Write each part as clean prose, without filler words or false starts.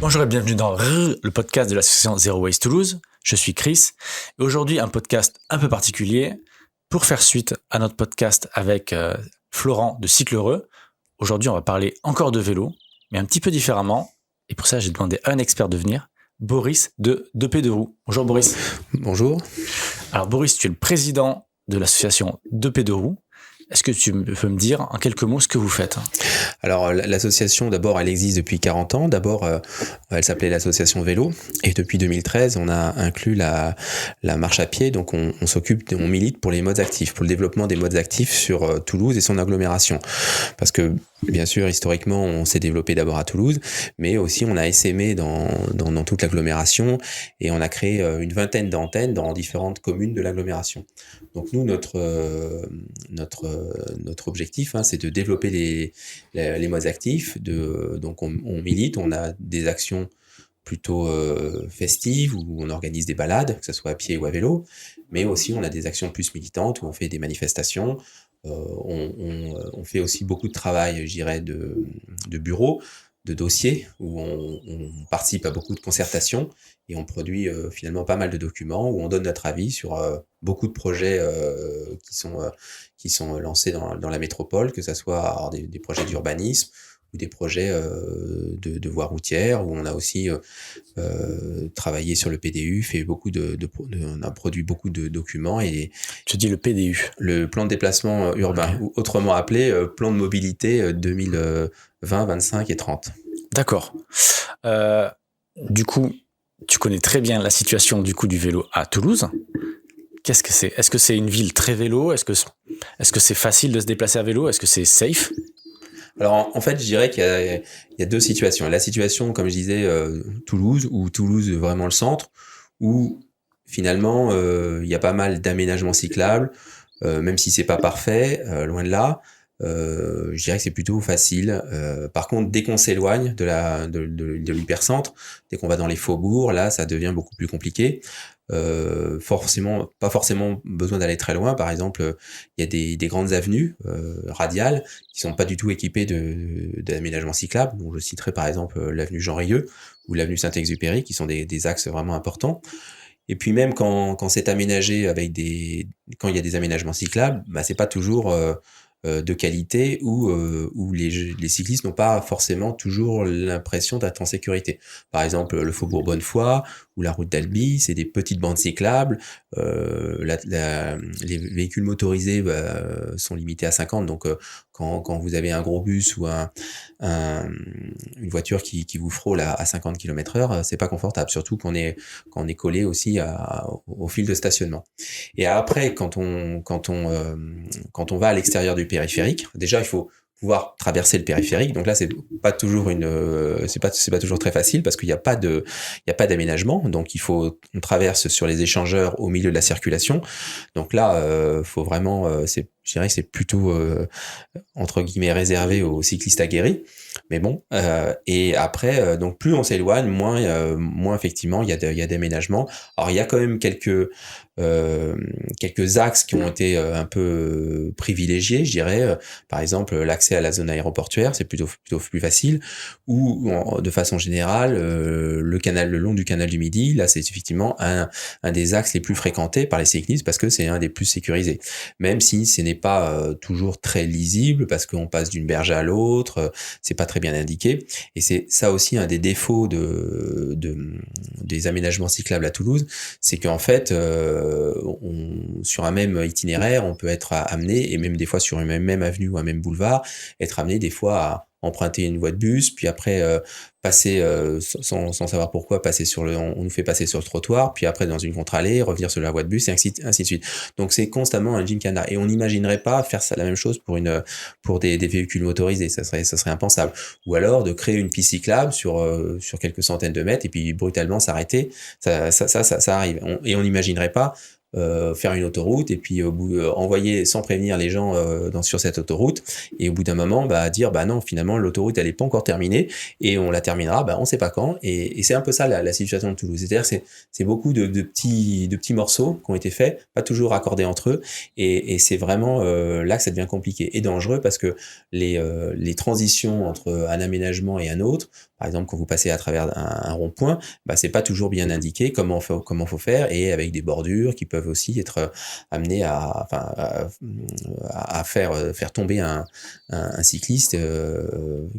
Bonjour et bienvenue dans le podcast de l'association Zero Waste Toulouse. Je suis Chris et aujourd'hui un podcast un peu particulier pour faire suite à notre podcast avec Florent de Cycle Heureux. Aujourd'hui on va parler encore de vélo, mais un petit peu différemment. Et pour ça j'ai demandé à un expert de venir, Boris de 2P2 Bonjour Boris. Bonjour. Alors Boris, tu es le président de l'association 2P2 Est-ce que tu peux me dire en quelques mots ce que vous faites ? Alors l'association, d'abord, elle existe depuis 40 ans. D'abord, elle s'appelait l'association vélo. Et depuis 2013, on a inclus la marche à pied. Donc on milite pour les modes actifs, pour le développement des modes actifs sur Toulouse et son agglomération. Parce que, bien sûr, historiquement, on s'est développé d'abord à Toulouse, mais aussi on a essaimé dans toute l'agglomération et on a créé une vingtaine d'antennes dans différentes communes de l'agglomération. Donc nous, notre objectif, c'est de développer les modes actifs. Donc on milite, on a des actions plutôt festives où on organise des balades, que ce soit à pied ou à vélo, mais aussi on a des actions plus militantes où on fait des manifestations. On fait aussi beaucoup de travail, je dirais, de bureau, de dossiers, où on participe à beaucoup de concertations et on produit finalement pas mal de documents où on donne notre avis sur beaucoup de projets qui sont lancés dans la métropole, que ce soit des projets d'urbanisme ou des projets de voies routières, où on a aussi travaillé sur le PDU, on a produit beaucoup de documents. Et tu dis le PDU, le plan de déplacement urbain, okay, ou autrement appelé plan de mobilité 2020, 25 et 30. D'accord. Du coup, tu connais très bien la situation du vélo à Toulouse. Qu'est-ce que c'est ? Est-ce que c'est une ville très vélo ? Est-ce que c'est facile de se déplacer à vélo ? Est-ce que c'est safe ? Alors en fait, je dirais qu'il y a deux situations. La situation, comme je disais, Toulouse vraiment le centre, où finalement il y a pas mal d'aménagements cyclables, même si c'est pas parfait, loin de là. Je dirais que c'est plutôt facile. Par contre, dès qu'on s'éloigne de l'hypercentre, dès qu'on va dans les faubourgs, là, ça devient beaucoup plus compliqué. Pas forcément besoin d'aller très loin. Par exemple, il y a des grandes avenues radiales qui sont pas du tout équipées d'aménagements cyclables. Donc, je citerai par exemple l'avenue Jean Rieux ou l'avenue Saint-Exupéry, qui sont des axes vraiment importants. Et puis même quand c'est aménagé quand il y a des aménagements cyclables, c'est pas toujours de qualité où les cyclistes n'ont pas forcément toujours l'impression d'être en sécurité. Par exemple, le faubourg Bonnefoy ou la route d'Albi, c'est des petites bandes cyclables. Les véhicules motorisés sont limités à 50. Donc, quand vous avez un gros bus ou une voiture qui vous frôle à 50 km/h, c'est pas confortable. Surtout quand on est collé aussi au fil de stationnement. Et après, quand on va à l'extérieur du périphérique, déjà il faut pouvoir traverser le périphérique. Donc là, c'est pas toujours toujours très facile parce qu'il n'y a pas d'aménagement. Donc on traverse sur les échangeurs au milieu de la circulation. Donc là, faut vraiment, je dirais que c'est plutôt entre guillemets réservé aux cyclistes aguerris. Mais bon, et après, donc plus on s'éloigne, moins effectivement il y a d'aménagements. Alors il y a quand même quelques axes qui ont été un peu privilégiés, je dirais. Par exemple, l'accès à la zone aéroportuaire, c'est plutôt plus facile. Ou de façon générale, le long du canal du Midi, là c'est effectivement un des axes les plus fréquentés par les cyclistes parce que c'est un des plus sécurisés. Même si ce n'est pas toujours très lisible parce qu'on passe d'une berge à l'autre, c'est pas très bien indiqué. Et c'est ça aussi un des défauts des aménagements cyclables à Toulouse, c'est qu'en fait, sur un même itinéraire, on peut être amené, et même des fois sur une même avenue ou un même boulevard, être amené des fois à emprunter une voie de bus, puis après passer sans savoir pourquoi, on nous fait passer sur le trottoir, puis après dans une contre-allée, revenir sur la voie de bus, et ainsi de suite. Donc c'est constamment un gymkhana. Et on n'imaginerait pas faire ça la même chose pour des véhicules motorisés, ça serait impensable. Ou alors de créer une piste cyclable sur quelques centaines de mètres, et puis brutalement s'arrêter, ça arrive. Et on n'imaginerait pas faire une autoroute et puis envoyer sans prévenir les gens sur cette autoroute, et au bout d'un moment dire non, finalement l'autoroute elle est pas encore terminée et on la terminera on sait pas quand, et c'est un peu ça la situation de Toulouse. C'est-à-dire c'est beaucoup de petits morceaux qui ont été faits, pas toujours raccordés entre eux, et c'est vraiment là que ça devient compliqué et dangereux parce que les transitions entre un aménagement et un autre par exemple, quand vous passez à travers un rond-point, c'est pas toujours bien indiqué comment faut faire, et avec des bordures qui peuvent aussi être amenées à faire tomber un cycliste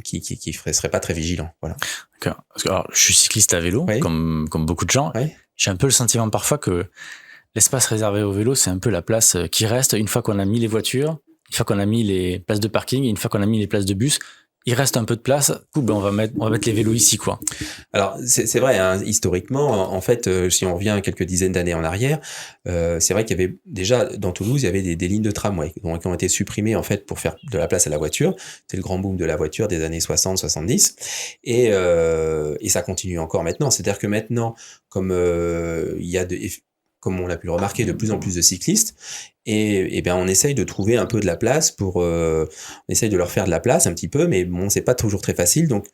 qui serait pas très vigilant. Voilà. D'accord. Parce que, alors, je suis cycliste à vélo, Oui. comme beaucoup de gens. Oui. J'ai un peu le sentiment parfois que l'espace réservé au vélo, c'est un peu la place qui reste une fois qu'on a mis les voitures, une fois qu'on a mis les places de parking, et une fois qu'on a mis les places de bus. Il reste un peu de place. Du coup, on va mettre les vélos ici, quoi. Alors, c'est vrai, hein, historiquement, en fait, si on revient quelques dizaines d'années en arrière, c'est vrai qu'il y avait déjà, dans Toulouse, il y avait des lignes de tramway qui ont été supprimées, en fait, pour faire de la place à la voiture. C'est le grand boom de la voiture des années 60-70. Et ça continue encore maintenant. C'est-à-dire que maintenant, comme il y a comme on l'a pu le remarquer, de plus en plus de cyclistes, et bien on essaye de trouver un peu de la place on essaye de leur faire de la place un petit peu, mais bon, c'est pas toujours très facile. Donc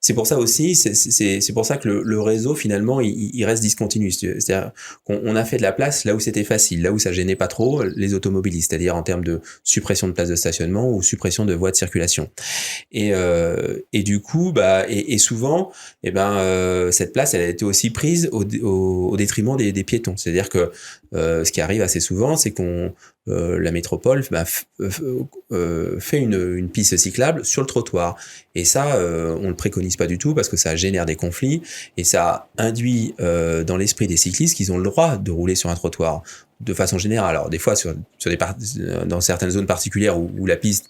c'est pour ça aussi, c'est pour ça que le réseau, finalement, il reste discontinu. C'est-à-dire qu'on a fait de la place là où c'était facile, là où ça gênait pas trop les automobilistes, c'est-à-dire en termes de suppression de places de stationnement ou suppression de voies de circulation. Et du coup, et souvent, cette place, elle a été aussi prise au détriment des piétons. C'est-à-dire que ce qui arrive assez souvent, c'est la métropole fait une piste cyclable sur le trottoir. Et ça, on le préconise pas du tout parce que ça génère des conflits et ça induit dans l'esprit des cyclistes qu'ils ont le droit de rouler sur un trottoir de façon générale. Alors des fois dans certaines zones particulières où la piste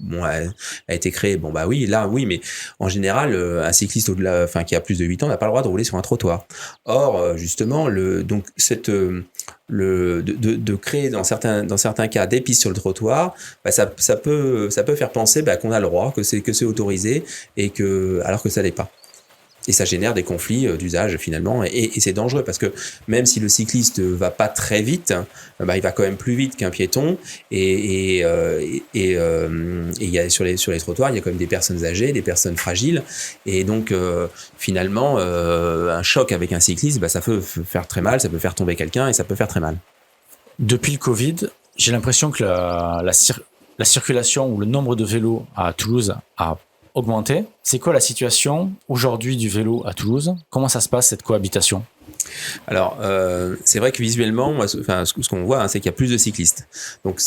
a été créée, oui, mais en général un cycliste qui a plus de 8 ans n'a pas le droit de rouler sur un trottoir. Or justement de créer dans certains cas des pistes sur le trottoir, ça peut faire penser qu'on a le droit, que c'est autorisé, et alors que ça l'est pas. Et ça génère des conflits d'usage finalement, et c'est dangereux parce que même si le cycliste va pas très vite, il va quand même plus vite qu'un piéton, et il y a sur les trottoirs, il y a quand même des personnes âgées, des personnes fragiles, et donc finalement un choc avec un cycliste, ça peut faire très mal, ça peut faire tomber quelqu'un et ça peut faire très mal. Depuis le Covid, j'ai l'impression que la circulation ou le nombre de vélos à Toulouse a augmenté. C'est quoi la situation aujourd'hui du vélo à Toulouse? Comment ça se passe, cette cohabitation? Alors, c'est vrai que visuellement, ce qu'on voit, c'est qu'il y a plus de cyclistes. Donc,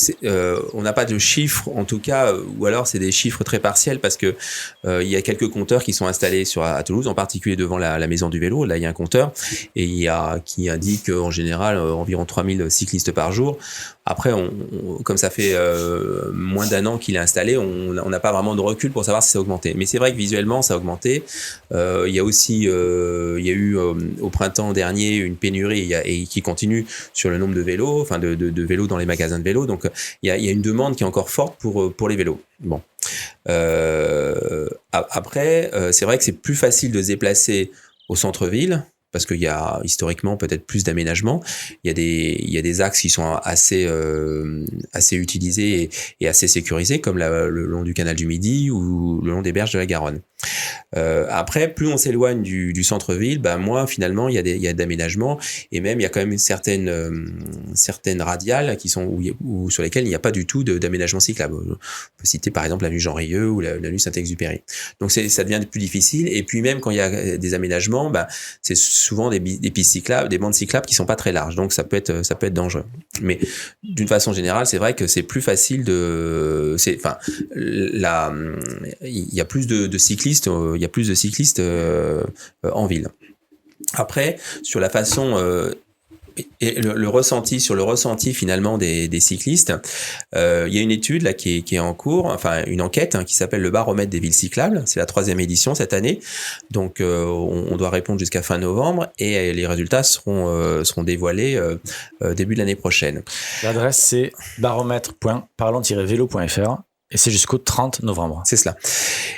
on n'a pas de chiffres, en tout cas, ou alors c'est des chiffres très partiels, parce que il y a quelques compteurs qui sont installés à Toulouse, en particulier devant la maison du vélo. Là, il y a un compteur qui indique en général environ 3000 cyclistes par jour. Après, comme ça fait moins d'un an qu'il est installé, on n'a pas vraiment de recul pour savoir si ça a augmenté. Mais c'est vrai que visuellement, ça a augmenté. Il y a aussi, il y a eu au printemps dernier une pénurie et qui continue sur le nombre de vélos, de vélos dans les magasins de vélos. Donc, il y a une demande qui est encore forte pour les vélos. Bon. Après, c'est vrai que c'est plus facile de se déplacer au centre-ville, parce qu'il y a historiquement peut-être plus d'aménagements. Il y a des axes qui sont assez utilisés et assez sécurisés, comme le long du canal du Midi ou le long des berges de la Garonne. Après, plus on s'éloigne du centre-ville, moins finalement il y a d'aménagements, et même il y a quand même certaines radiales qui sont où sur lesquelles il n'y a pas du tout d'aménagement cyclable. On peut citer par exemple l'avenue Jean Rieux ou l'avenue Saint-Exupéry. Donc ça devient plus difficile, et puis même quand il y a des aménagements, c'est souvent des pistes cyclables, des bandes cyclables qui sont pas très larges, donc ça peut être dangereux. Mais d'une façon générale, c'est vrai que c'est plus facile il y a plus de cyclistes, il y a plus de cyclistes en ville. Après, sur la façon et le ressenti finalement des cyclistes, il y a une étude là qui est en cours, une enquête qui s'appelle le baromètre des villes cyclables. C'est la 3e édition cette année, donc on doit répondre jusqu'à fin novembre, et les résultats seront dévoilés début de l'année prochaine. L'adresse, c'est baromètre.parlons-vélo.fr. Et c'est jusqu'au 30 novembre. C'est cela.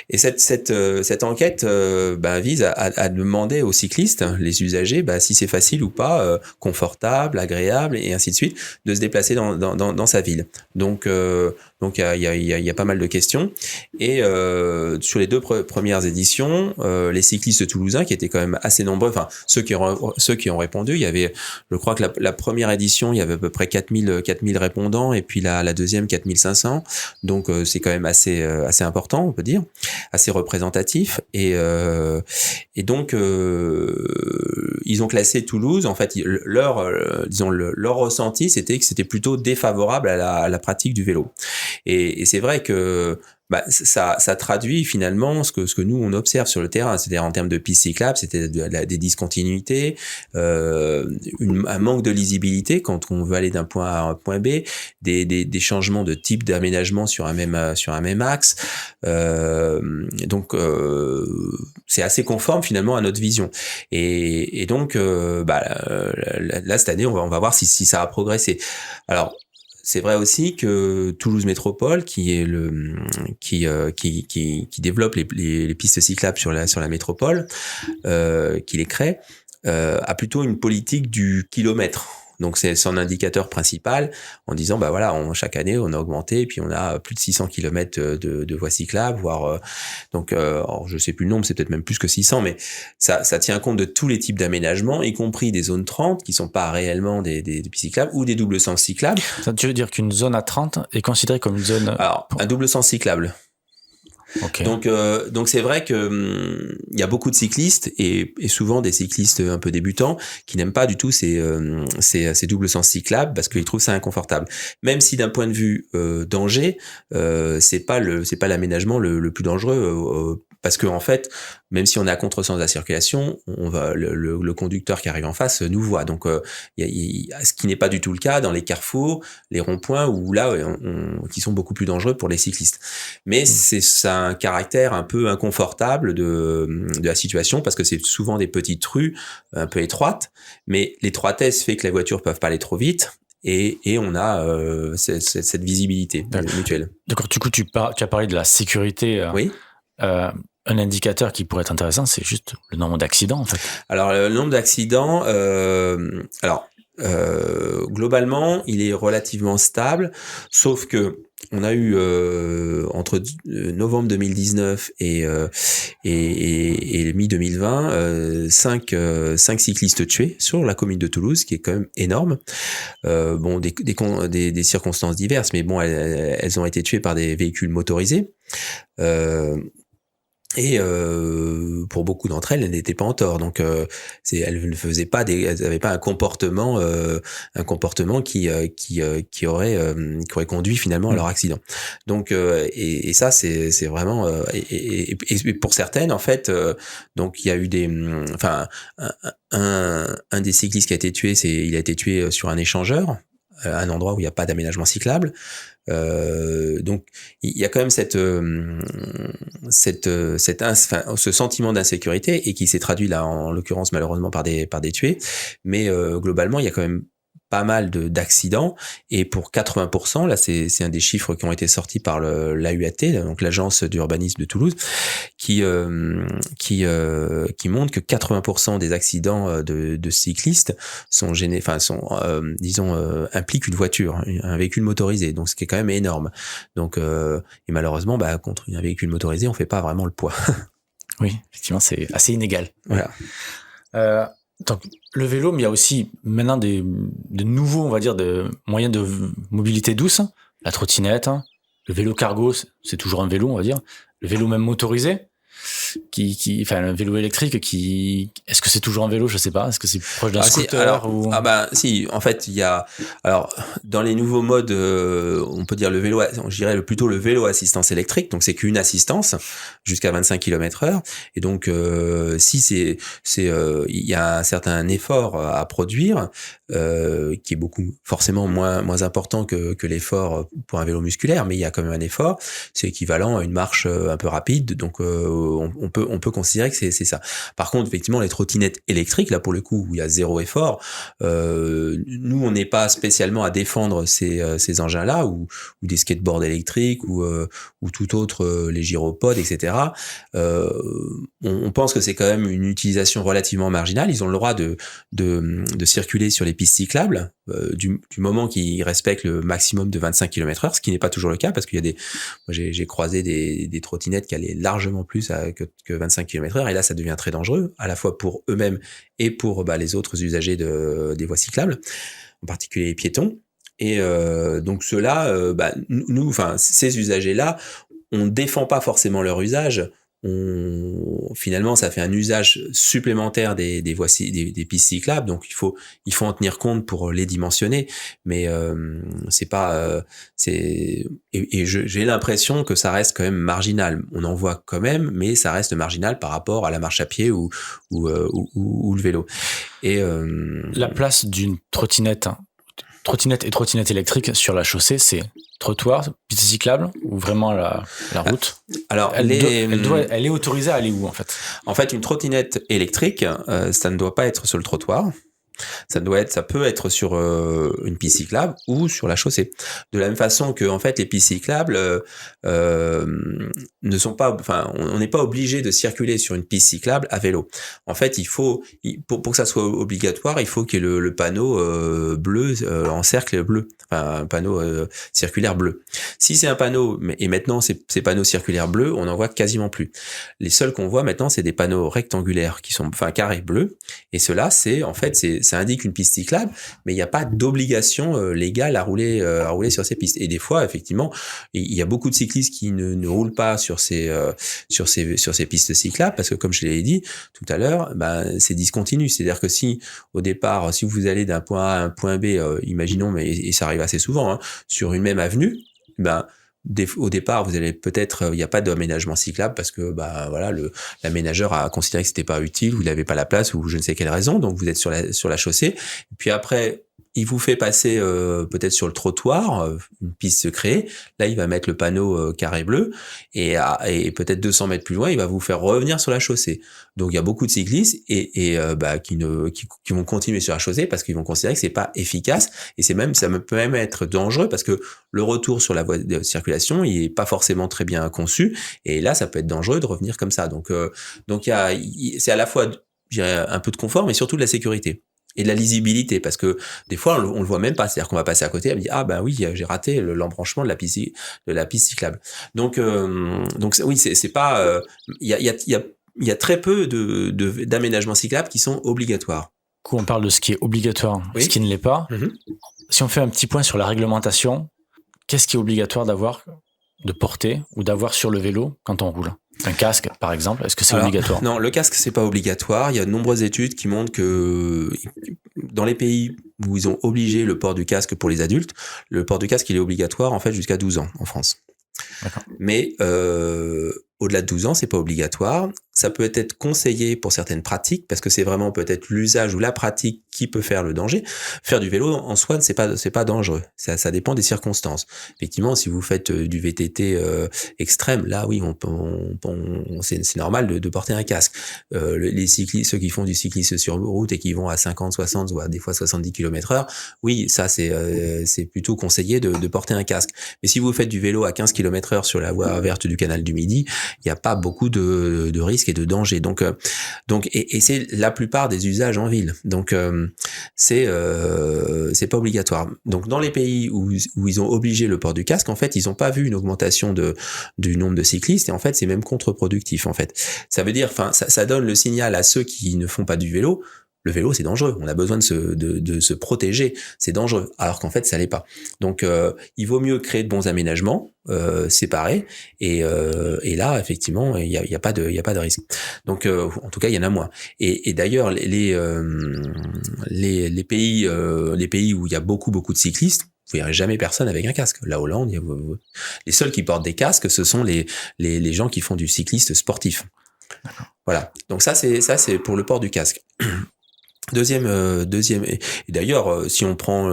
Et cette enquête vise à demander aux cyclistes, les usagers, si c'est facile ou pas, confortable, agréable, et ainsi de suite, de se déplacer dans sa ville. Donc il y a pas mal de questions. Et sur les 2 premières éditions, les cyclistes toulousains, qui étaient quand même assez nombreux, ceux qui ont répondu, il y avait, je crois que la première édition, il y avait à peu près 4000 répondants, et puis la deuxième 4500. Donc c'est quand même assez important, on peut dire, assez représentatif. Et donc ils ont classé Toulouse. En fait, leur ressenti, c'était que c'était plutôt défavorable à la pratique du vélo. Et c'est vrai que ça traduit finalement ce que nous on observe sur le terrain, c'est-à-dire en termes de pistes cyclables, c'était des discontinuités, un manque de lisibilité quand on veut aller d'un point A à un point B, des changements de type d'aménagement sur un même axe. Donc c'est assez conforme finalement à notre vision. Et donc là cette année on va voir si ça a progressé. Alors c'est vrai aussi que Toulouse Métropole, qui développe les pistes cyclables sur la métropole, qui les crée, a plutôt une politique du kilomètre. Donc c'est son indicateur principal en disant chaque année on a augmenté et puis on a plus de 600 km de voies cyclables, voire alors je sais plus le nombre, c'est peut-être même plus que 600, mais ça tient compte de tous les types d'aménagements, y compris des zones 30 qui sont pas réellement des pistes cyclables ou des doubles sens cyclables. Ça veut dire qu'une zone à 30 est considérée comme une zone... Alors un double sens cyclable. Okay. Donc c'est vrai que il y a beaucoup de cyclistes et souvent des cyclistes un peu débutants qui n'aiment pas du tout ces doubles sens cyclables parce qu'ils trouvent ça inconfortable. Même si d'un point de vue danger, c'est pas l'aménagement le plus dangereux parce que en fait, même si on est à contresens de la circulation, le conducteur qui arrive en face nous voit. Donc ce qui n'est pas du tout le cas dans les carrefours, les ronds-points où là qui sont beaucoup plus dangereux pour les cyclistes. Mais c'est ça un caractère un peu inconfortable de la situation parce que c'est souvent des petites rues un peu étroites, mais l'étroitesse fait que les voitures peuvent pas aller trop vite et on a cette visibilité mutuelle. D'accord, du coup tu as parlé de la sécurité. Oui. Un indicateur qui pourrait être intéressant, c'est juste le nombre d'accidents en fait. Alors le nombre d'accidents, globalement, il est relativement stable, sauf que on a eu entre novembre 2019 et mi-2020 cinq cyclistes tués sur la commune de Toulouse, qui est quand même énorme. Des circonstances diverses, mais bon, elles ont été tuées par des véhicules motorisés. Et pour beaucoup d'entre elles n'étaient pas en tort. Donc elles ne faisaient pas elles n'avaient pas un comportement qui aurait conduit finalement à leur accident. Donc et ça c'est vraiment et pour certaines en fait donc il y a eu un des cyclistes qui a été tué, il a été tué sur un échangeur, un endroit où il n'y a pas d'aménagement cyclable. Donc il y a quand même ce sentiment d'insécurité et qui s'est traduit là en l'occurrence malheureusement par des tués, mais globalement il y a quand même pas mal d'accidents et pour 80%, là c'est un des chiffres qui ont été sortis par l'AUAT, donc l'agence d'urbanisme de Toulouse, qui montre que 80% des accidents de cyclistes sont impliquent une voiture, un véhicule motorisé, donc ce qui est quand même énorme. Donc et malheureusement contre un véhicule motorisé on fait pas vraiment le poids. Oui, effectivement c'est assez inégal. Voilà. Donc, le vélo, mais il y a aussi maintenant de nouveaux, on va dire, de moyens de mobilité douce. La trottinette, le vélo cargo, c'est toujours un vélo, on va dire. Le vélo même motorisé, un vélo électrique est-ce que c'est toujours un vélo? Je sais pas. Est-ce que c'est proche d'un scooter si, en fait, il y a, dans les nouveaux modes, on peut dire je dirais plutôt le vélo assistance électrique. Donc, c'est qu'une assistance jusqu'à 25 km/h. Et donc, il y a un certain effort à produire, qui est forcément moins important que l'effort pour un vélo musculaire, mais il y a quand même un effort. C'est équivalent à une marche un peu rapide. Donc, on peut considérer que c'est ça. Par contre, effectivement, les trottinettes électriques, là pour le coup, où il y a zéro effort, nous on n'est pas spécialement à défendre ces engins-là ou des skateboards électriques ou tout autre, les gyropodes, etc. On pense que c'est quand même une utilisation relativement marginale. Ils ont le droit de circuler sur les pistes cyclables du moment qu'ils respectent le maximum de 25 km/h, ce qui n'est pas toujours le cas parce qu'il y a j'ai croisé des trottinettes qui allaient largement plus que 25 km/h et là ça devient très dangereux à la fois pour eux-mêmes et pour les autres usagers des voies cyclables, en particulier les piétons. Et donc ceux-là, nous, enfin ces usagers-là, on défend pas forcément leur usage. Finalement, ça fait un usage supplémentaire des pistes cyclables, donc il faut en tenir compte pour les dimensionner. Mais c'est pas, j'ai l'impression que ça reste quand même marginal. On en voit quand même, mais ça reste marginal par rapport à la marche à pied ou le vélo. Et la place d'une trottinette et trottinette électrique sur la chaussée, c'est trottoir, piste cyclable ou vraiment la route? Alors, elle est autorisée à aller où en fait? En fait, une trottinette électrique, ça ne doit pas être sur le trottoir. Ça peut être sur une piste cyclable ou sur la chaussée. De la même façon que en fait les pistes cyclables ne sont pas, enfin on n'est pas obligé de circuler sur une piste cyclable à vélo. En fait, pour que ça soit obligatoire, il faut qu'il y ait le panneau bleu en cercle bleu, enfin un panneau circulaire bleu. Si c'est un panneau, et maintenant ces panneaux circulaires bleus, on n'en voit quasiment plus. Les seuls qu'on voit maintenant, c'est des panneaux rectangulaires qui sont, enfin carrés bleus, et cela ça indique une piste cyclable, mais il n'y a pas d'obligation légale à rouler sur ces pistes. Et des fois, effectivement, il y a beaucoup de cyclistes qui ne roulent pas sur ces pistes cyclables parce que, comme je l'ai dit tout à l'heure, c'est discontinu. C'est-à-dire que si au départ, si vous allez d'un point A à un point B, imaginons, et ça arrive assez souvent, hein, sur une même avenue, au départ, vous allez peut-être, il n'y a pas d'aménagement cyclable parce que l'aménageur a considéré que c'était pas utile, vous n'avez pas la place ou je ne sais quelle raison, donc vous êtes sur la chaussée. Et puis après, il vous fait passer peut-être sur le trottoir, une piste se crée. Là, il va mettre le panneau carré bleu et peut-être 200 mètres plus loin, il va vous faire revenir sur la chaussée. Donc il y a beaucoup de cyclistes qui vont continuer sur la chaussée parce qu'ils vont considérer que c'est pas efficace et ça peut même être dangereux parce que le retour sur la voie de circulation, il est pas forcément très bien conçu et là ça peut être dangereux de revenir comme ça. Donc c'est à la fois, je dirais, un peu de confort mais surtout de la sécurité. Et de la lisibilité, parce que des fois on le voit même pas, c'est-à-dire qu'on va passer à côté, elle me dit oui, j'ai raté l'embranchement de la piste cyclable. Donc oui, c'est pas, il y a très peu d'aménagements cyclables qui sont obligatoires. Du coup, on parle de ce qui est obligatoire, oui. Ce qui ne l'est pas. Mm-hmm. Si on fait un petit point sur la réglementation, qu'est-ce qui est obligatoire de porter ou d'avoir sur le vélo quand on roule? Un casque, par exemple, est-ce que c'est obligatoire? Non, le casque, c'est pas obligatoire. Il y a de nombreuses études qui montrent que dans les pays où ils ont obligé le port du casque pour les adultes, le port du casque, il est obligatoire, en fait, jusqu'à 12 ans en France. D'accord. Mais au-delà de 12 ans, c'est pas obligatoire. Ça peut être conseillé pour certaines pratiques, parce que c'est vraiment peut-être l'usage ou la pratique qui peut faire le danger. Faire du vélo en soi, c'est pas dangereux. Ça dépend des circonstances. Effectivement, si vous faites du VTT extrême, là, oui, c'est normal de porter un casque. Les cyclistes, ceux qui font du cyclisme sur route et qui vont à 50, 60, voire des fois 70 km/h, oui, ça c'est plutôt conseillé de porter un casque. Mais si vous faites du vélo à 15 km/h sur la voie verte du canal du Midi, il n'y a pas beaucoup de risques et de dangers. Donc c'est la plupart des usages en ville. Donc c'est pas obligatoire. Donc dans les pays où ils ont obligé le port du casque, en fait, ils n'ont pas vu une augmentation du nombre de cyclistes et en fait, c'est même contre-productif en fait. Ça veut dire, ça donne le signal à ceux qui ne font pas du vélo. Le vélo, c'est dangereux. On a besoin de se protéger. C'est dangereux. Alors qu'en fait, ça l'est pas. Donc, il vaut mieux créer de bons aménagements séparés. Et là, effectivement, il y a pas de risque. Donc, en tout cas, il y en a moins. Et d'ailleurs, les pays où il y a beaucoup de cyclistes, vous verrez jamais personne avec un casque. La Hollande, les seuls qui portent des casques, ce sont les gens qui font du cycliste sportif. Voilà. Donc ça, c'est pour le port du casque. Deuxième, et d'ailleurs, si on prend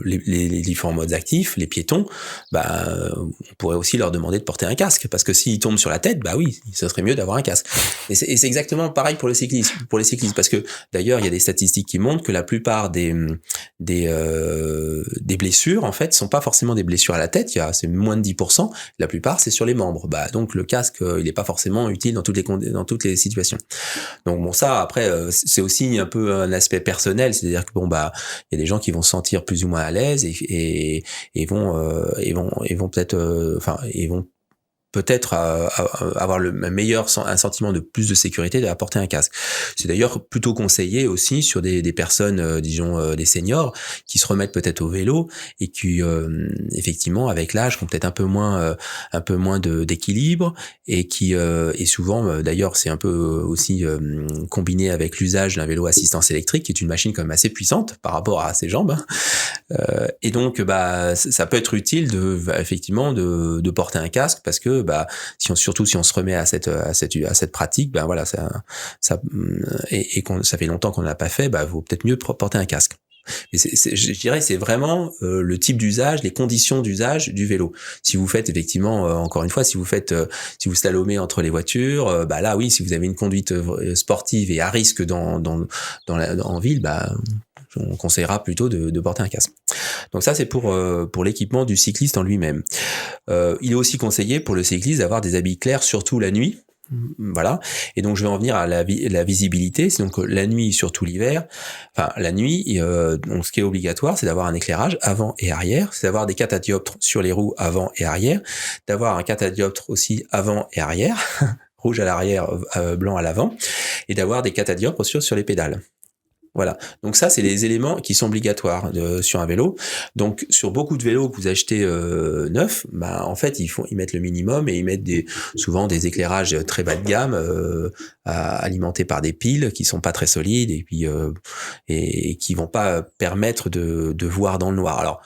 les différents modes actifs, les piétons, on pourrait aussi leur demander de porter un casque, parce que s'ils tombent sur la tête, oui, ce serait mieux d'avoir un casque. Et c'est exactement pareil pour les cyclistes, parce que d'ailleurs, il y a des statistiques qui montrent que la plupart des blessures, en fait, sont pas forcément des blessures à la tête, c'est moins de 10%, la plupart c'est sur les membres. Donc le casque, il est pas forcément utile dans toutes les situations. Donc bon, ça après, c'est aussi un peu un aspect personnel, c'est-à-dire que il y a des gens qui vont se sentir plus ou moins à l'aise et vont peut-être, ils vont peut-être avoir un sentiment de plus de sécurité de porter un casque. C'est d'ailleurs plutôt conseillé aussi sur des personnes, disons des seniors, qui se remettent peut-être au vélo et qui effectivement avec l'âge ont peut-être un peu moins d'équilibre et qui et souvent d'ailleurs c'est un peu aussi combiné avec l'usage d'un vélo assistance électrique qui est une machine quand même assez puissante par rapport à ses jambes. Et donc ça peut être utile effectivement de porter un casque parce que surtout si on se remet à cette pratique, voilà, ça fait longtemps qu'on ne l'a pas fait, vaut peut-être mieux porter un casque. Mais je dirais c'est vraiment le type d'usage, les conditions d'usage du vélo. Si vous faites effectivement encore une fois, si vous slalomez entre les voitures, là oui, si vous avez une conduite sportive et à risque en ville, on conseillera plutôt de porter un casque. Donc ça c'est pour l'équipement du cycliste en lui-même. Il est aussi conseillé pour le cycliste d'avoir des habits clairs, surtout la nuit. Voilà. Et donc je vais en venir à la visibilité. C'est donc la nuit, surtout l'hiver. Enfin la nuit, donc ce qui est obligatoire, c'est d'avoir un éclairage avant et arrière, c'est d'avoir des catadioptres sur les roues avant et arrière, d'avoir un catadioptre aussi avant et arrière, rouge à l'arrière, blanc à l'avant, et d'avoir des catadioptres sur les pédales. Voilà. Donc ça, c'est les éléments qui sont obligatoires sur un vélo. Donc sur beaucoup de vélos que vous achetez neufs, en fait, ils mettent le minimum et ils mettent souvent des éclairages très bas de gamme alimentés par des piles qui sont pas très solides et puis et qui vont pas permettre de voir dans le noir. Alors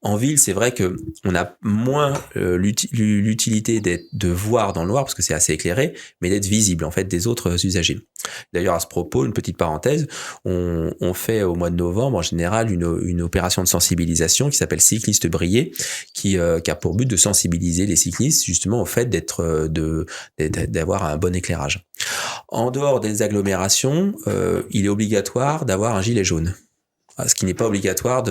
en ville, c'est vrai que on a moins l'utilité de voir dans le noir parce que c'est assez éclairé, mais d'être visible en fait des autres usagers. D'ailleurs, à ce propos, une petite parenthèse, on fait au mois de novembre en général une opération de sensibilisation qui s'appelle Cycliste Brillé, qui a pour but de sensibiliser les cyclistes justement au fait d'avoir un bon éclairage. En dehors des agglomérations, il est obligatoire d'avoir un gilet jaune. Ce qui n'est pas obligatoire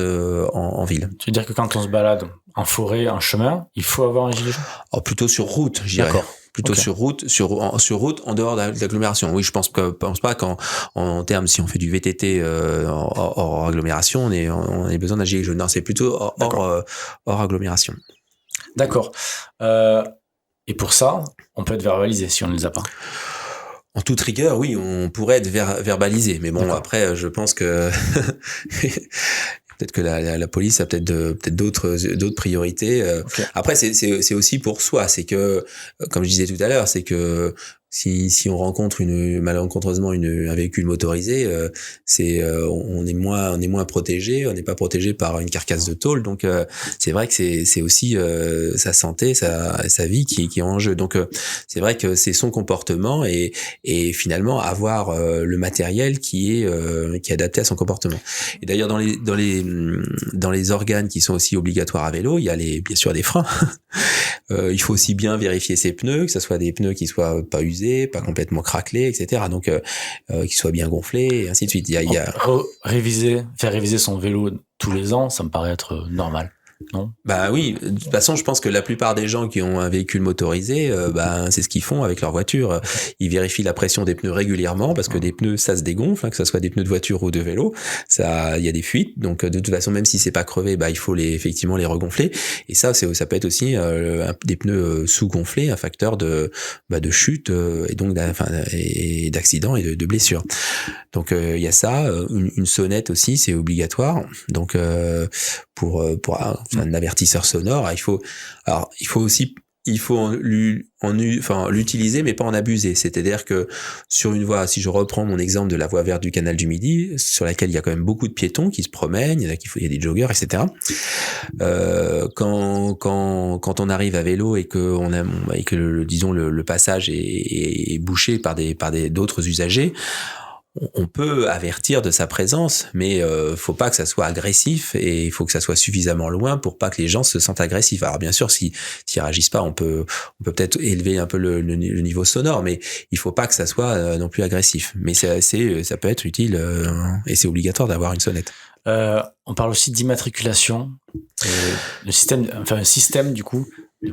en ville. Tu veux dire que quand on se balade en forêt, en chemin, il faut avoir un gilet jaune ? Plutôt sur route, je dirais. D'accord. Plutôt okay. sur route en dehors de l'agglomération. Oui, je pense pas qu'en termes, si on fait du VTT hors agglomération, on ait besoin d'un gilet jaune. Non, c'est plutôt hors agglomération. D'accord. Et pour ça, on peut être verbalisé si on ne les a pas. En toute rigueur, oui, on pourrait être verbalisé, mais bon, après, je pense que peut-être que la police a peut-être d'autres priorités. Okay. Après, c'est aussi pour soi, c'est que, comme je disais tout à l'heure, c'est que si on rencontre malencontreusement un véhicule motorisé, on est moins protégé, on n'est pas protégé par une carcasse de tôle, donc c'est vrai que c'est aussi sa santé, sa vie qui est en jeu. Donc c'est vrai que c'est son comportement et finalement avoir le matériel qui est adapté à son comportement. Et d'ailleurs dans les organes qui sont aussi obligatoires à vélo, il y a bien sûr des freins. Il faut aussi bien vérifier ses pneus, que ce soit des pneus qui soient pas usés, pas complètement craquelés, etc. Donc, qui soient bien gonflés, et ainsi de suite. Faire réviser son vélo tous les ans, ça me paraît être normal. Non ? Oui, de toute façon, je pense que la plupart des gens qui ont un véhicule motorisé, c'est ce qu'ils font avec leur voiture. Ils vérifient la pression des pneus régulièrement parce que des pneus, ça se dégonfle, que ça soit des pneus de voiture ou de vélo. Il y a des fuites. Donc, de toute façon, même si c'est pas crevé, il faut effectivement les regonfler. Et ça peut être aussi des pneus sous-gonflés, un facteur de chute et donc d'accident et de blessures. Donc, il y a ça. Une sonnette aussi, c'est obligatoire. Donc, pour un avertisseur sonore, il faut l'utiliser mais pas en abuser. C'est-à-dire que sur une voie, si je reprends mon exemple de la voie verte du canal du Midi, sur laquelle il y a quand même beaucoup de piétons qui se promènent, il y a des joggers, etc. Quand on arrive à vélo et que le passage est bouché par d'autres usagers, on peut avertir de sa présence, mais faut pas que ça soit agressif et il faut que ça soit suffisamment loin pour pas que les gens se sentent agressifs. Alors bien sûr, s'ils réagissent pas, on peut peut-être élever un peu le niveau sonore, mais il faut pas que ça soit non plus agressif. Mais ça peut être utile et c'est obligatoire d'avoir une sonnette. On parle aussi d'immatriculation, un système du coup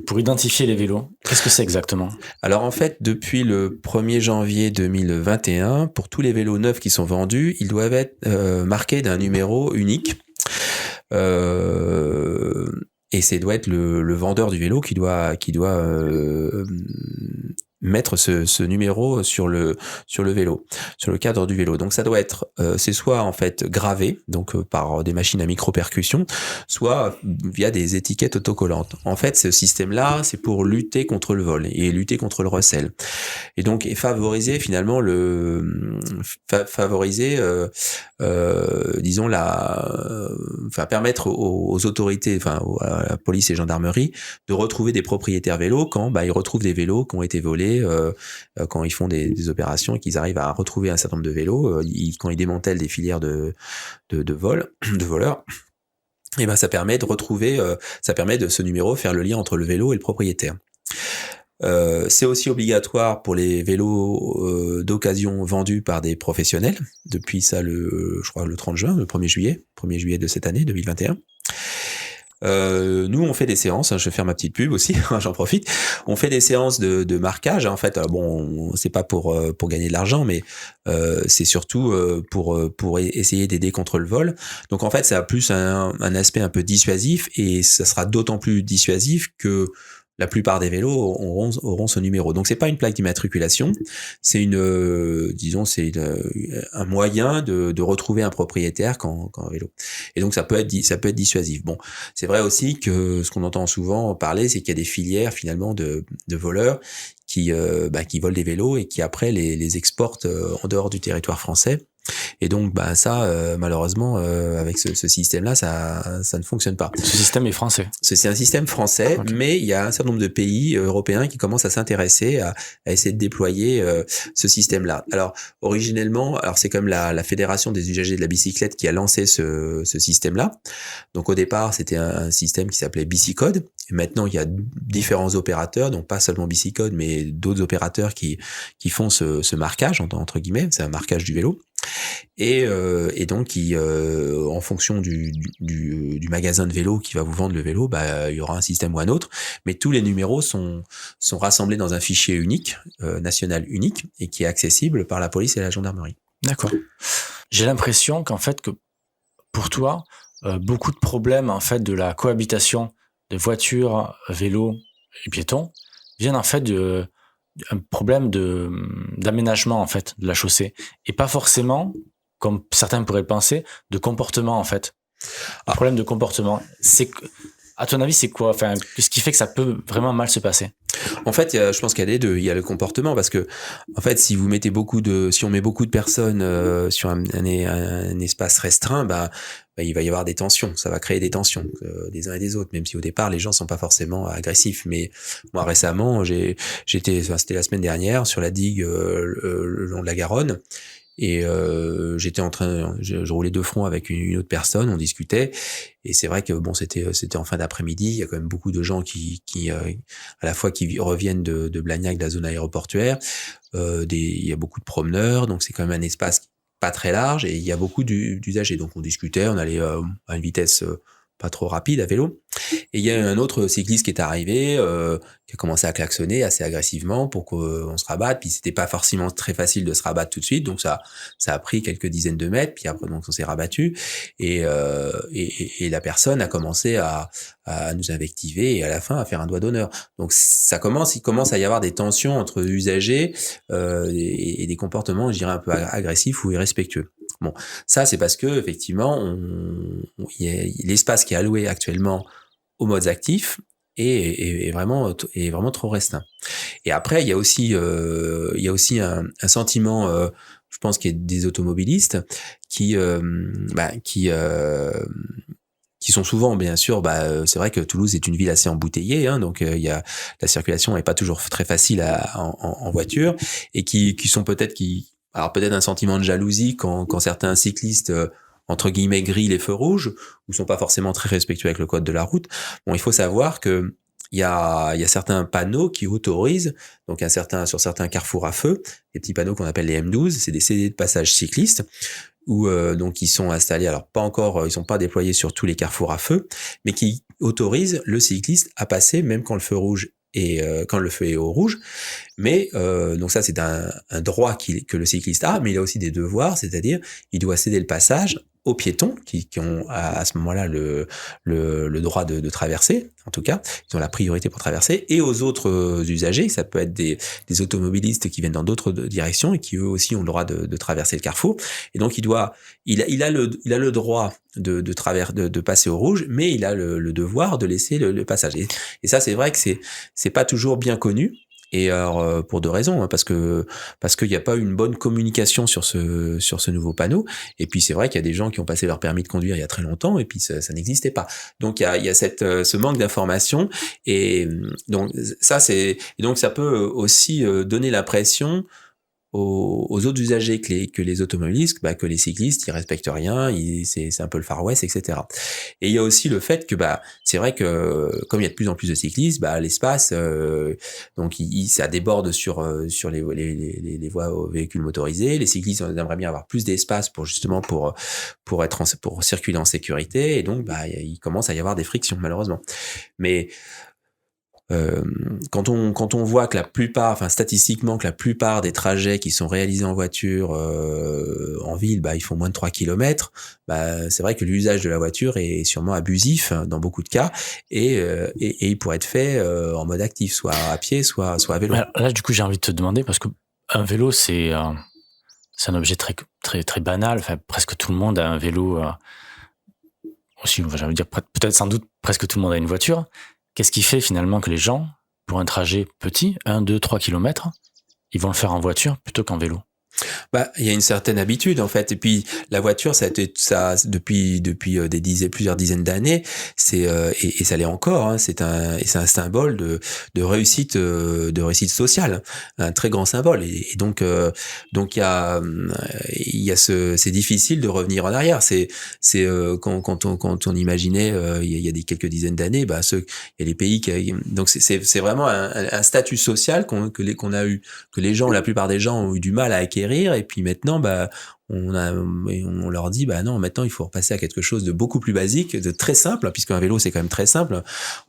pour identifier les vélos. Qu'est-ce que c'est exactement ? Alors en fait, depuis le 1er janvier 2021, pour tous les vélos neufs qui sont vendus, ils doivent être marqués d'un numéro unique. et c'est doit être le vendeur du vélo qui doit mettre ce numéro sur le vélo, sur le cadre du vélo. Donc ça doit être, c'est soit en fait gravé, donc par des machines à micro-percussion, soit via des étiquettes autocollantes. En fait, ce système-là, c'est pour lutter contre le vol et lutter contre le recel. Et donc, et favoriser finalement disons permettre aux autorités, à la police et gendarmerie, de retrouver des propriétaires vélos quand ils retrouvent des vélos qui ont été volés, quand ils font des opérations et qu'ils arrivent à retrouver un certain nombre de vélos, quand ils démantèlent des filières de voleurs. Et ça permet de retrouver, ça permet de ce numéro faire le lien entre le vélo et le propriétaire. C'est aussi obligatoire pour les vélos d'occasion vendus par des professionnels depuis ça le 30 juin, le 1er juillet de cette année 2021. Nous on fait des séances, je vais faire ma petite pub aussi, j'en profite. On fait des séances de marquage. En fait, c'est pas pour gagner de l'argent, mais c'est surtout pour essayer d'aider contre le vol. Donc en fait, ça a plus un aspect un peu dissuasif, et ça sera d'autant plus dissuasif que la plupart des vélos auront ce numéro. Donc c'est pas une plaque d'immatriculation, c'est un moyen de retrouver un propriétaire quand un vélo. Et donc ça peut être dissuasif. Bon, c'est vrai aussi que ce qu'on entend souvent parler, c'est qu'il y a des filières finalement de voleurs qui volent des vélos et qui après les exportent en dehors du territoire français. Et donc malheureusement avec ce système-là, ça ne fonctionne pas. Ce système est français. C'est un système français, okay. Mais il y a un certain nombre de pays européens qui commencent à s'intéresser à essayer de déployer ce système-là. Alors originellement, c'est comme la Fédération des usagers de la bicyclette qui a lancé ce système-là. Donc au départ, c'était un système qui s'appelait Bicicode. Et maintenant, il y a différents opérateurs, donc pas seulement Bicicode, mais d'autres opérateurs qui font ce marquage entre guillemets, c'est un marquage du vélo. Et donc en fonction du magasin de vélo qui va vous vendre le vélo, il y aura un système ou un autre, mais tous les numéros sont rassemblés dans un fichier unique, national unique, et qui est accessible par la police et la gendarmerie. D'accord. J'ai l'impression qu'en fait que pour toi, beaucoup de problèmes en fait de la cohabitation de voitures, vélos et piétons viennent en fait un problème d'aménagement en fait de la chaussée, et pas forcément, comme certains pourraient le penser, de comportement en fait. Un problème de comportement, à ton avis, c'est quoi? Enfin, ce qui fait que ça peut vraiment mal se passer? En fait, je pense qu'il y a les deux. Il y a le comportement, parce que en fait, si on met beaucoup de personnes sur un espace restreint, il va y avoir des tensions. Ça va créer des tensions des uns et des autres, même si au départ les gens sont pas forcément agressifs. Mais moi récemment, c'était la semaine dernière sur la digue le long de la Garonne. Et j'étais je roulais de front avec une autre personne, on discutait, et c'est vrai que c'était en fin d'après-midi. Il y a quand même beaucoup de gens qui à la fois qui reviennent de Blagnac, de la zone aéroportuaire, il y a beaucoup de promeneurs, donc c'est quand même un espace pas très large, et il y a beaucoup d'usagers. Donc on discutait, on allait à une vitesse pas trop rapide à vélo. Et il y a un autre cycliste qui est arrivé, qui a commencé à klaxonner assez agressivement pour qu'on se rabatte. Puis c'était pas forcément très facile de se rabattre tout de suite, donc ça a pris quelques dizaines de mètres. Puis après, donc on s'est rabattu, et la personne a commencé à nous invectiver, et à la fin à faire un doigt d'honneur. Donc il commence à y avoir des tensions entre usagers et des comportements, je dirais, un peu agressifs ou irrespectueux. Bon, ça c'est parce que effectivement, l'espace qui est alloué actuellement aux modes actifs est vraiment trop restreint. Et après, il y a aussi un sentiment, je pense, qui est des automobilistes qui sont souvent, bien sûr, c'est vrai que Toulouse est une ville assez embouteillée, donc la circulation n'est pas toujours très facile en voiture, et qui sont peut-être un sentiment de jalousie quand certains cyclistes entre guillemets grillent les feux rouges, ou sont pas forcément très respectueux avec le code de la route. Bon, il faut savoir que il y a certains panneaux qui autorisent, donc sur certains carrefours à feu, des petits panneaux qu'on appelle les M12, c'est des CD de passage cycliste, où donc ils sont installés, alors pas encore, ils sont pas déployés sur tous les carrefours à feu, mais qui autorisent le cycliste à passer même quand le feu rouge et quand le feu est au rouge. Mais donc ça, c'est un droit que le cycliste a, mais il a aussi des devoirs, c'est-à-dire il doit céder le passage aux piétons qui ont à ce moment-là le droit de traverser, en tout cas, ils ont la priorité pour traverser, et aux autres usagers, ça peut être des automobilistes qui viennent dans d'autres directions et qui eux aussi ont le droit de traverser le carrefour. Et donc il a le droit de passer au rouge, mais il a le devoir de laisser le passage. Et ça, c'est vrai que c'est pas toujours bien connu. Et alors pour deux raisons, parce qu'il n'y a pas eu une bonne communication sur ce nouveau panneau, et puis c'est vrai qu'il y a des gens qui ont passé leur permis de conduire il y a très longtemps et puis ça n'existait pas. Donc il y a ce manque d'information, et donc ça peut aussi donner l'impression aux autres usagers que les automobilistes, que les cyclistes, ils respectent rien, c'est un peu le Far West, etc. Et il y a aussi le fait que c'est vrai que comme il y a de plus en plus de cyclistes, l'espace donc ça déborde sur les voies aux véhicules motorisés. Les cyclistes aimeraient bien avoir plus d'espace pour circuler en sécurité, et donc il commence à y avoir des frictions, malheureusement. Mais quand on voit que statistiquement, que la plupart des trajets qui sont réalisés en voiture en ville, ils font moins de 3 km, c'est vrai que l'usage de la voiture est sûrement abusif dans beaucoup de cas, et il pourrait être fait en mode actif, soit à pied, soit à vélo. Là, du coup, j'ai envie de te demander, parce que un vélo, c'est un objet très, très, très banal. Enfin, presque tout le monde a un vélo. Aussi, j'ai envie de dire, peut-être sans doute presque tout le monde a une voiture. Qu'est-ce qui fait finalement que les gens, pour un trajet petit, 1, 2, 3 km, ils vont le faire en voiture plutôt qu'en vélo? Il y a une certaine habitude, en fait. Et puis, la voiture, ça depuis plusieurs dizaines d'années, et ça l'est encore, hein, c'est un symbole de réussite sociale, un très grand symbole. Et donc il y a c'est difficile de revenir en arrière. Quand on imaginait, il y a quelques dizaines d'années, il y a des pays donc c'est vraiment un statut social qu'on a eu, que la plupart des gens ont eu du mal à acquérir. Et puis maintenant, on leur dit, non, maintenant il faut repasser à quelque chose de beaucoup plus basique, de très simple, puisqu'un vélo c'est quand même très simple. Alors,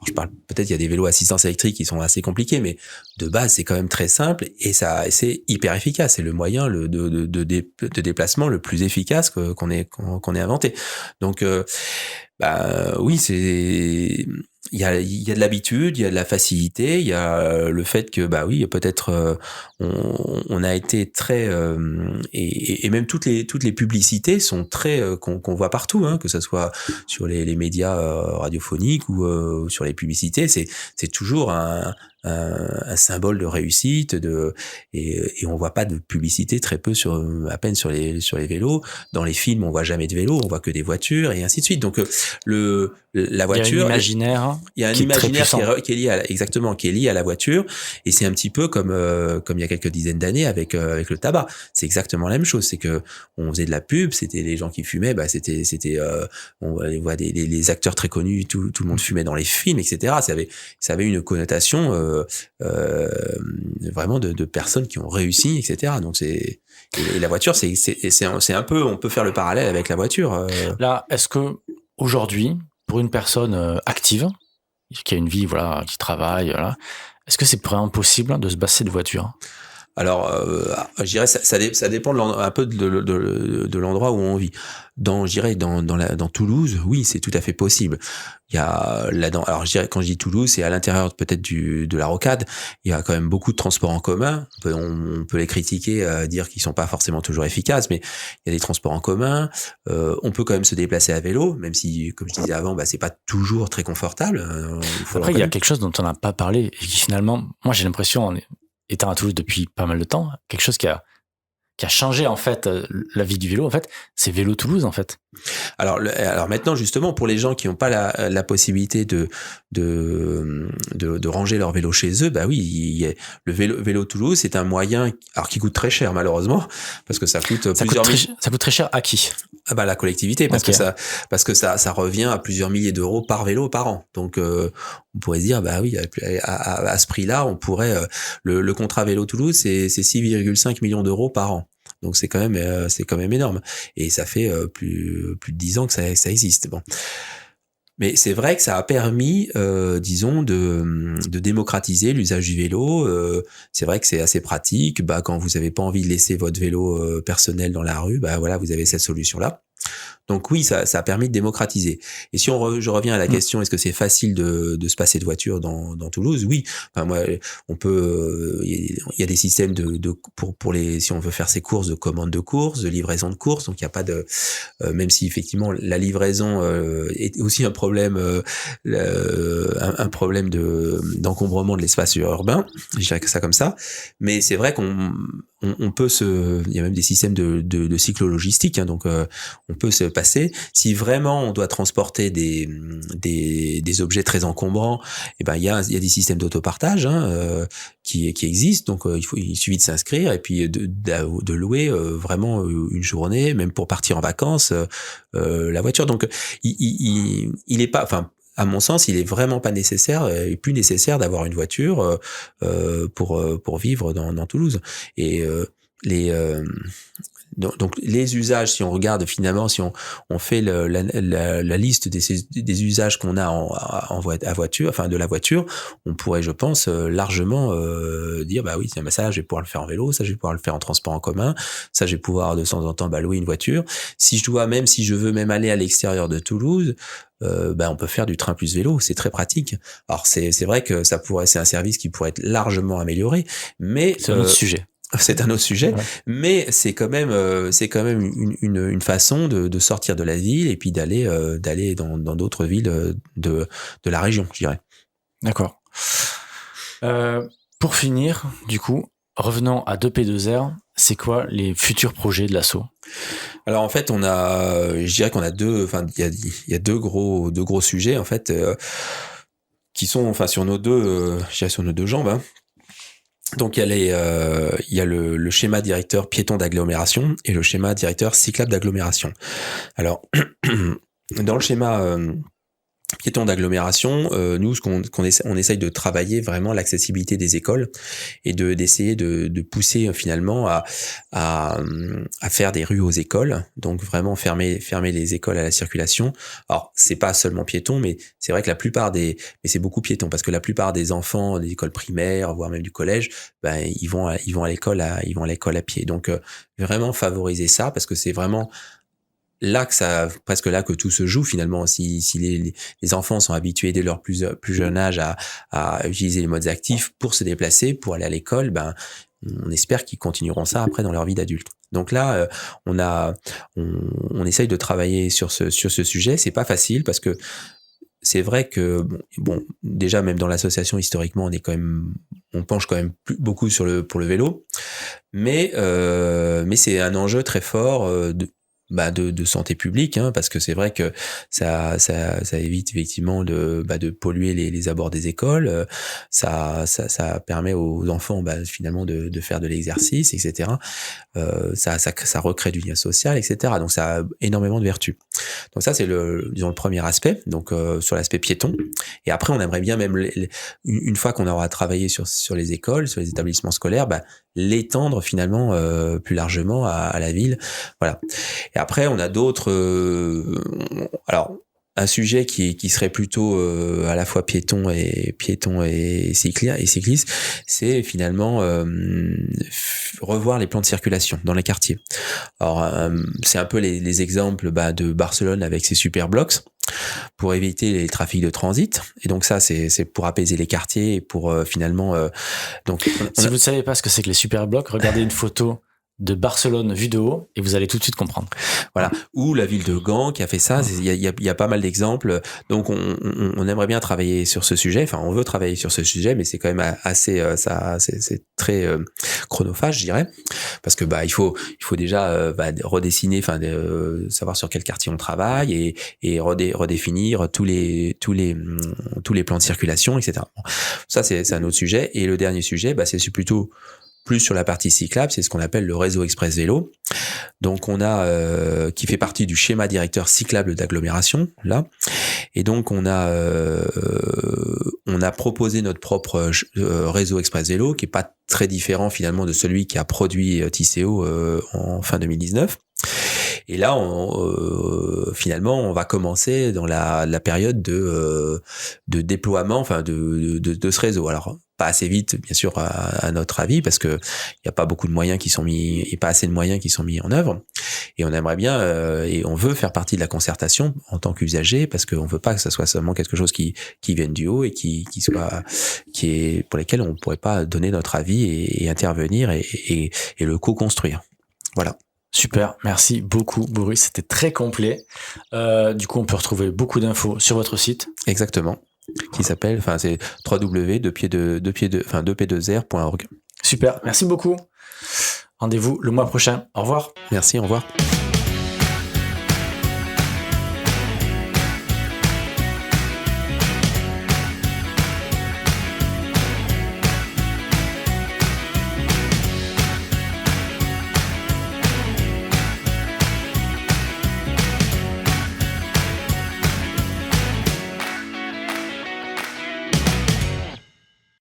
je parle, peut-être il y a des vélos à assistance électrique qui sont assez compliqués, mais de base c'est quand même très simple, et c'est hyper efficace. C'est le moyen de déplacement le plus efficace qu'on ait inventé. Donc oui, il y a de l'habitude, il y a de la facilité, il y a le fait que peut-être on a été très et même toutes les publicités sont très qu'on voit partout, hein, que ça soit sur les médias radiophoniques ou sur les publicités, c'est toujours un symbole de réussite, et on voit pas de publicité, très peu, à peine sur les vélos. Dans les films, on voit jamais de vélos, on voit que des voitures, et ainsi de suite. Donc la voiture, il y a un imaginaire qui est lié à la voiture, et c'est un petit peu comme il y a quelques dizaines d'années avec le tabac. C'est exactement la même chose. C'est que on faisait de la pub, c'était les gens qui fumaient, on voit les acteurs très connus, tout le monde fumait dans les films, etc. Ça avait une connotation vraiment de personnes qui ont réussi, etc. Donc et la voiture, c'est un peu, on peut faire le parallèle avec la voiture. Là, est-ce que aujourd'hui, pour une personne active, qui a une vie, qui travaille, est-ce que c'est vraiment possible de se passer de voiture? Alors, je dirais ça dépend un peu de l'endroit où on vit. Dans Toulouse, oui, c'est tout à fait possible. Il y a là-dedans. Alors, je dirais, quand je dis Toulouse, c'est à l'intérieur peut-être de la rocade. Il y a quand même beaucoup de transports en commun. On peut les critiquer, dire qu'ils sont pas forcément toujours efficaces, mais il y a des transports en commun. On peut quand même se déplacer à vélo, même si, comme je disais avant, c'est pas toujours très confortable. Après, il y a quelque chose dont on n'a pas parlé, et qui finalement, moi j'ai l'impression, étant à Toulouse depuis pas mal de temps, quelque chose qui a changé en fait la vie du vélo, en fait, c'est Vélo Toulouse, en fait. Alors maintenant, justement, pour les gens qui n'ont pas la possibilité de ranger leur vélo chez eux, oui, le vélo Toulouse, c'est un moyen, alors qui coûte très cher malheureusement, parce que ça coûte ça coûte très cher à qui? La collectivité, parce que ça revient à plusieurs milliers d'euros par vélo par an. Donc on pourrait se dire, oui, à ce prix-là, on pourrait le contrat Vélo Toulouse, c'est 6,5 millions d'euros par an. Donc c'est quand même énorme, et ça fait plus de 10 ans que ça existe. Bon, mais c'est vrai que ça a permis, disons, de démocratiser l'usage du vélo. C'est vrai que c'est assez pratique. Quand vous avez pas envie de laisser votre vélo personnel dans la rue, vous avez cette solution-là. Donc oui, ça a permis de démocratiser. Et si je reviens à la question, est-ce que c'est facile de se passer de voiture dans Toulouse? Oui. Enfin, moi, on peut, il y a des systèmes pour les, si on veut faire ses courses, de commande de courses, de livraison de courses. Donc il n'y a pas de, même si effectivement la livraison est aussi un problème, un problème d'encombrement de l'espace urbain. Je dirais que ça comme ça. Mais c'est vrai on peut il y a même des systèmes de cyclo-logistique, hein, donc on peut se passer. Si vraiment on doit transporter des objets très encombrants, et ben il y a des systèmes d'autopartage qui existent, donc il suffit de s'inscrire et puis de louer vraiment une journée, même pour partir en vacances, la voiture. Donc il est pas, enfin, à mon sens, il est vraiment pas nécessaire et plus nécessaire d'avoir une voiture pour vivre dans Toulouse. Et donc les usages, si on regarde finalement, si on fait la liste des usages qu'on a à voiture, enfin de la voiture, on pourrait, je pense, largement dire bah oui, ça je vais pouvoir le faire en vélo, ça je vais pouvoir le faire en transport en commun, ça je vais pouvoir de temps en temps louer une voiture. Si je veux même aller à l'extérieur de Toulouse, on peut faire du train plus vélo, c'est très pratique. Alors c'est vrai que c'est un service qui pourrait être largement amélioré, mais c'est un autre sujet. C'est un autre sujet, ouais. Mais c'est quand même une façon de sortir de la ville et puis d'aller dans d'autres villes de la région, je dirais. D'accord. Pour finir, du coup, revenons à 2P2R, c'est quoi les futurs projets de l'asso? Alors en fait, je dirais qu'on a il y a deux gros sujets en fait qui sont enfin sur nos deux jambes. Hein. Donc il y a le schéma directeur piéton d'agglomération et le schéma directeur cyclable d'agglomération. Alors dans le schéma piéton d'agglomération, nous on essaye de travailler vraiment l'accessibilité des écoles et d'essayer de pousser finalement à faire des rues aux écoles, donc vraiment fermer les écoles à la circulation. Alors c'est pas seulement piéton, mais c'est vrai que mais c'est beaucoup piéton parce que la plupart des enfants des écoles primaires, voire même du collège, ils vont à l'école à pied. Donc vraiment favoriser ça parce que c'est vraiment presque là que tout se joue finalement. Si les enfants sont habitués dès leur plus jeune âge à utiliser les modes actifs pour se déplacer, pour aller à l'école, on espère qu'ils continueront ça après dans leur vie d'adulte. Donc là, on essaye de travailler sur ce sujet. C'est pas facile parce que c'est vrai que déjà même dans l'association historiquement on penche quand même beaucoup pour le vélo, mais c'est un enjeu très fort de santé publique, hein, parce que c'est vrai que ça évite effectivement de polluer les abords des écoles, ça permet aux enfants finalement de faire de l'exercice, etc. Ça recrée du lien social, etc. Donc ça a énormément de vertus. Donc ça c'est le premier aspect, donc sur l'aspect piéton. Et après on aimerait bien même une fois qu'on aura travaillé sur les écoles, sur les établissements scolaires, l'étendre finalement plus largement à la ville. Voilà. Et après, on a d'autres. Alors, un sujet qui serait plutôt à la fois piéton et cycliste, c'est finalement revoir les plans de circulation dans les quartiers. Alors, c'est un peu les exemples de Barcelone avec ses Superblocks pour éviter les trafics de transit. Et donc ça, c'est pour apaiser les quartiers et pour finalement... Si vous ne savez pas ce que c'est que les Superblocks, regardez une photo de Barcelone vue de haut et vous allez tout de suite comprendre. Voilà. Ou la ville de Gand qui a fait ça. Il y a pas mal d'exemples. Donc on aimerait bien travailler sur ce sujet. Enfin, on veut travailler sur ce sujet, mais c'est quand même assez c'est très chronophage, je dirais, parce que il faut déjà redessiner, savoir sur quel quartier on travaille et redéfinir tous les plans de circulation, etc. Bon, ça c'est un autre sujet. Et le dernier sujet, c'est plutôt plus sur la partie cyclable, c'est ce qu'on appelle le réseau express vélo. Donc on a qui fait partie du schéma directeur cyclable d'agglomération là. Et donc on a proposé notre propre réseau express vélo qui est pas très différent finalement de celui qui a produit Tisséo en fin 2019. Et là, finalement, on va commencer dans la période de déploiement, de ce réseau. Alors, pas assez vite, bien sûr, à notre avis, parce que il y a pas beaucoup de moyens qui sont mis, et pas assez de moyens qui sont mis en œuvre. Et on aimerait bien, et on veut faire partie de la concertation en tant qu'usager, parce qu'on veut pas que ça soit seulement quelque chose qui vienne du haut et pour lesquels on pourrait pas donner notre avis et intervenir et le co-construire. Voilà. Super, merci beaucoup Boris, c'était très complet. Du coup, on peut retrouver beaucoup d'infos sur votre site. Exactement. Qui s'appelle, c'est www.2p2r.org. Super, merci beaucoup. Rendez-vous le mois prochain. Au revoir. Merci, au revoir.